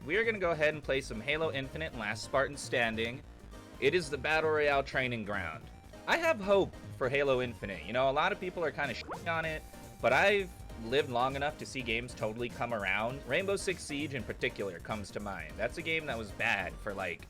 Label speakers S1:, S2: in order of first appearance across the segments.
S1: we are going to go ahead and play some Halo Infinite and Last Spartan Standing. It is the Battle Royale training ground. I have hope for Halo Infinite. You know, a lot of people are kind of shitting on it, but I've lived long enough to see games totally come around. Rainbow Six Siege in particular comes to mind. That's a game that was bad for like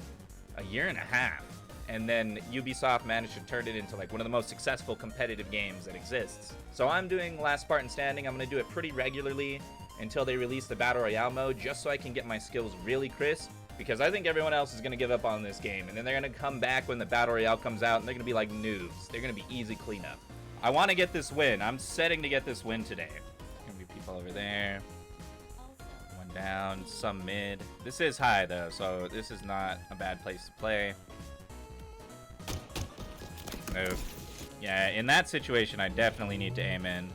S1: a year and a half. And then Ubisoft managed to turn it into like one of the most successful competitive games that exists. So I'm doing Last Spartan Standing. I'm going to do it pretty regularly until they release the Battle Royale mode, just so I can get my skills really crisp, because I think everyone else is going to give up on this game, and then they're going to come back when the Battle Royale comes out, and they're going to be like noobs. They're going to be easy cleanup. I want to get this win. I'm setting to get this win today. There's going to be people over there. One down, some mid. This is high, though, so this is not a bad place to play. Nope. Yeah, in that situation, I definitely need to aim in.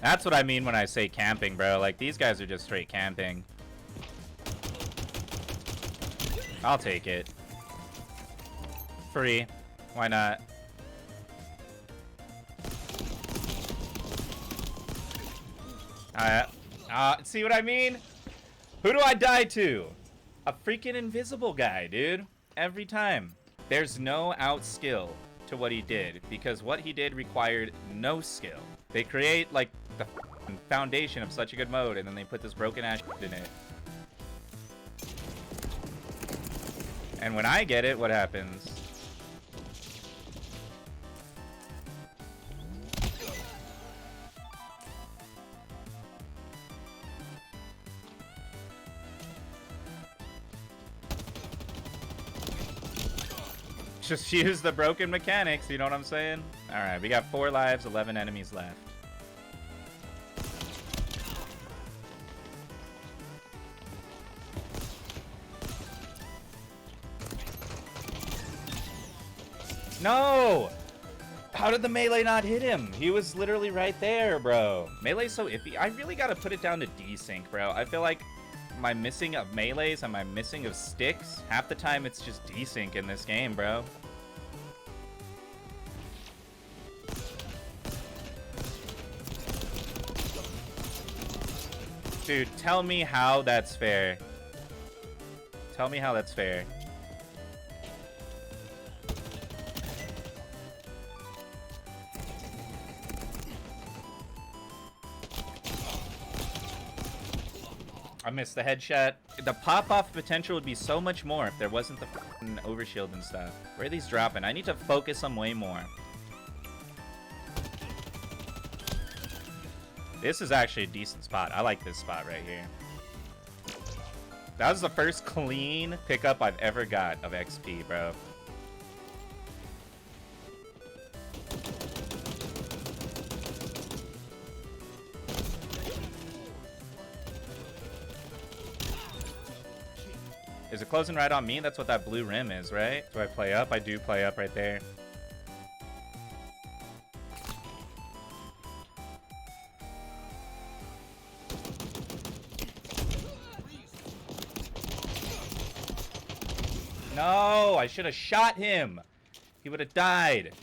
S1: That's what I mean when I say camping, bro. Like, these guys are just straight camping. I'll take it. Free. Why not? See what I mean? Who do I die to? A freaking invisible guy, dude. Every time. There's no out skill to what he did, because what he did required no skill. They create, like, the foundation of such a good mode, and then they put this broken ass in it. And when I get it, what happens? Just use the broken mechanics, you know what I'm saying? Alright, we got 4 lives, 11 enemies left. No! How did the melee not hit him? He was literally right there, bro. Melee's so iffy. I really gotta put it down to desync, bro. I feel like my missing of melees and my missing of sticks, half the time it's just desync in this game, bro. Dude, tell me how that's fair. Tell me how that's fair. I missed the headshot. The pop-off potential would be so much more if there wasn't the f***ing overshield and stuff. Where are these dropping? I need to focus them way more. This is actually a decent spot. I like this spot right here. That was the first clean pickup I've ever got of XP, bro. Is it closing right on me? That's what that blue rim is, right? Do I play up? I do play up right there. No, I should have shot him. He would have died.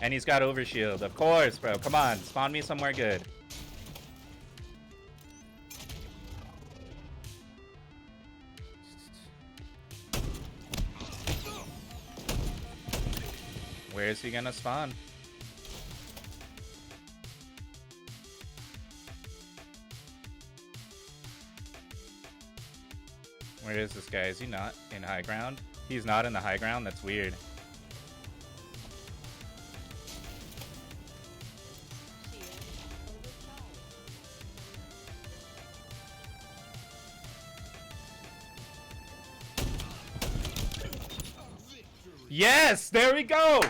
S1: And he's got overshield. Of course, bro. Come on. Spawn me somewhere good. Where is he gonna spawn? Where is this guy? Is he not in high ground? He's not in the high ground? That's weird. Yes! There we go!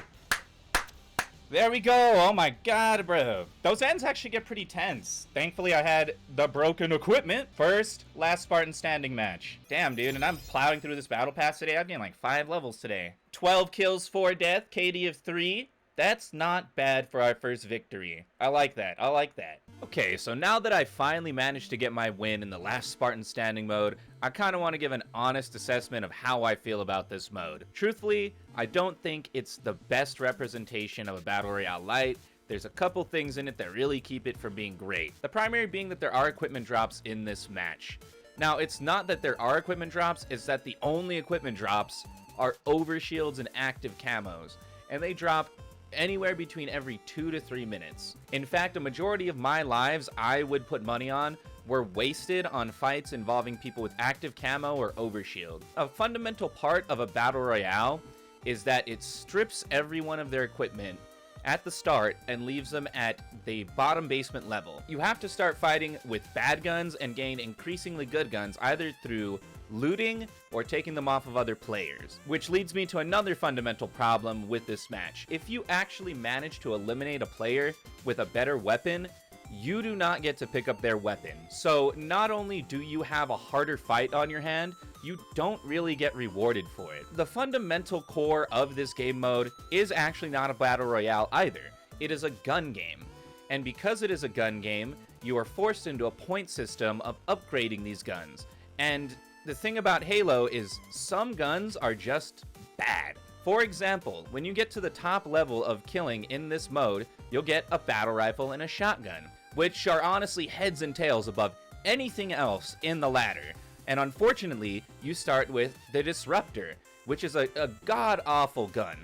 S1: There we go. Oh my god, bro. Those ends actually get pretty tense. Thankfully, I had the broken equipment. First, Last Spartan Standing match. Damn, dude, and I'm plowing through this battle pass today. I've gained like 5 levels today. 12 kills, 4 death, KD of 3. That's not bad for our first victory. I like that. I like that. Okay, so now that I finally managed to get my win in the Last Spartan Standing mode, I kind of want to give an honest assessment of how I feel about this mode. Truthfully, I don't think it's the best representation of a Battle Royale-lite. there's a couple things in it that really keep it from being great. The primary being that there are equipment drops in this match. Now, it's not that there are equipment drops, it's that the only equipment drops are overshields and active camos, and they drop anywhere between every 2 to 3 minutes. In fact, a majority of my lives I would put money on were wasted on fights involving people with active camo or overshield. A fundamental part of a battle royale is that it strips everyone of their equipment at the start and leaves them at the bottom basement level. You have to start fighting with bad guns and gain increasingly good guns, either through looting or taking them off of other players. Which leads me to another fundamental problem with this match. If you actually manage to eliminate a player with a better weapon, you do not get to pick up their weapon. So not only do you have a harder fight on your hand, you don't really get rewarded for it. The fundamental core of this game mode is actually not a battle royale either. It is a gun game. And because it is a gun game, you are forced into a point system of upgrading these guns. And the thing about Halo is some guns are just bad. For example, when you get to the top level of killing in this mode, you'll get a battle rifle and a shotgun, which are honestly heads and tails above anything else in the ladder. And unfortunately, you start with the Disruptor, which is a god-awful gun.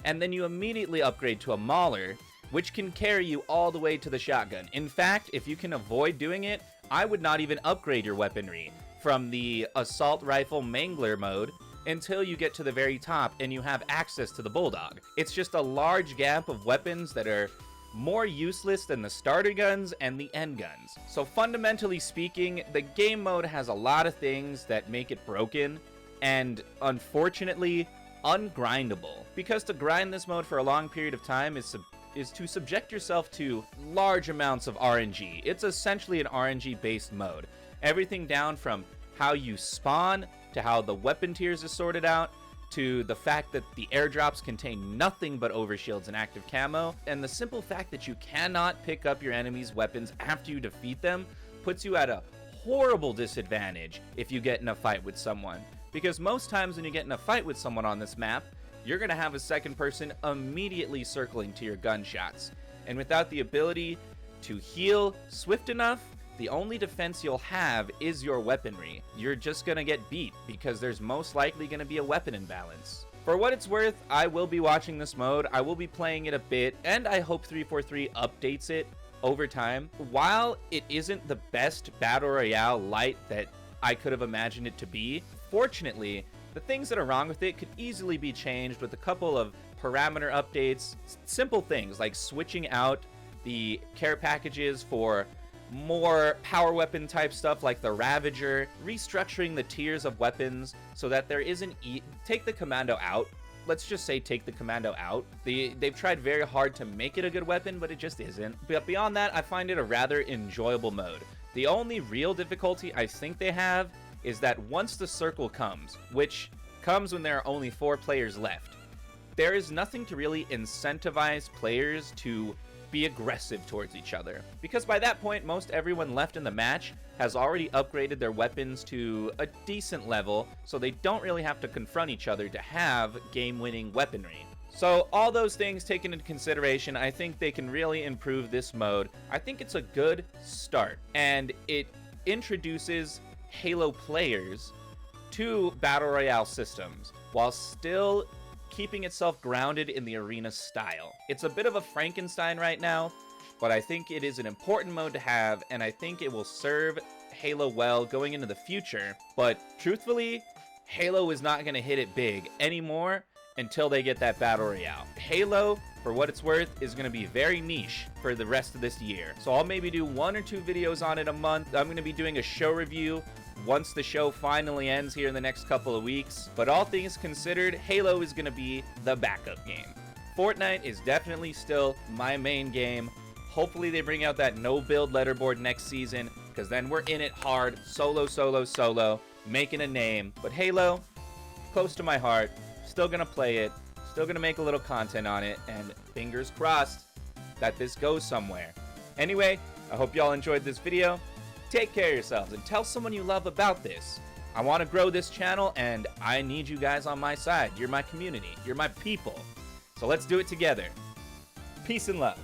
S1: And then you immediately upgrade to a Mauler, which can carry you all the way to the shotgun. In fact, if you can avoid doing it, I would not even upgrade your weaponry from the Assault Rifle Mangler mode until you get to the very top and you have access to the Bulldog. It's just a large gap of weapons that are more useless than the starter guns and the end guns. So fundamentally speaking, the game mode has a lot of things that make it broken and unfortunately ungrindable. Because to grind this mode for a long period of time is to subject yourself to large amounts of RNG. It's essentially an RNG based mode. Everything down from how you spawn to how the weapon tiers is sorted out, to the fact that the airdrops contain nothing but overshields and active camo, and the simple fact that you cannot pick up your enemy's weapons after you defeat them puts you at a horrible disadvantage if you get in a fight with someone. Because most times when you get in a fight with someone on this map, you're going to have a second person immediately circling to your gunshots. And without the ability to heal swift enough, the only defense you'll have is your weaponry. You're just gonna get beat because there's most likely gonna be a weapon imbalance. For what it's worth, I will be watching this mode, I will be playing it a bit, and I hope 343 updates it over time. While it isn't the best Battle Royale light that I could have imagined it to be, fortunately, the things that are wrong with it could easily be changed with a couple of parameter updates. Simple things like switching out the care packages for more power weapon type stuff like the Ravager, restructuring the tiers of weapons so that there isn't take the Commando out. Let's just say take the Commando out. They've tried very hard to make it a good weapon, but it just isn't. But beyond that, I find it a rather enjoyable mode. The only real difficulty I think they have is that once the circle comes, which comes when there are only 4 players left, there is nothing to really incentivize players to be aggressive towards each other. Because by that point, most everyone left in the match has already upgraded their weapons to a decent level, so they don't really have to confront each other to have game-winning weaponry. So all those things taken into consideration, I think they can really improve this mode. I think it's a good start, and it introduces Halo players to Battle Royale systems, while still keeping itself grounded in the arena style. It's a bit of a Frankenstein right now, but I think it is an important mode to have, and I think it will serve Halo well going into the future. But truthfully, Halo is not going to hit it big anymore until they get that Battle Royale. Halo, for what it's worth, is going to be very niche for the rest of this year. So I'll maybe do 1 or 2 videos on it a month. I'm going to be doing a show review once the show finally ends here in the next couple of weeks. But all things considered, Halo is going to be the backup game. Fortnite is definitely still my main game. Hopefully they bring out that no-build leaderboard next season, because then we're in it hard, solo, making a name. But Halo, close to my heart, still going to play it, still going to make a little content on it, and fingers crossed that this goes somewhere. Anyway, I hope y'all enjoyed this video. Take care of yourselves and tell someone you love about this. I want to grow this channel and I need you guys on my side. You're my community. You're my people. So let's do it together. Peace and love.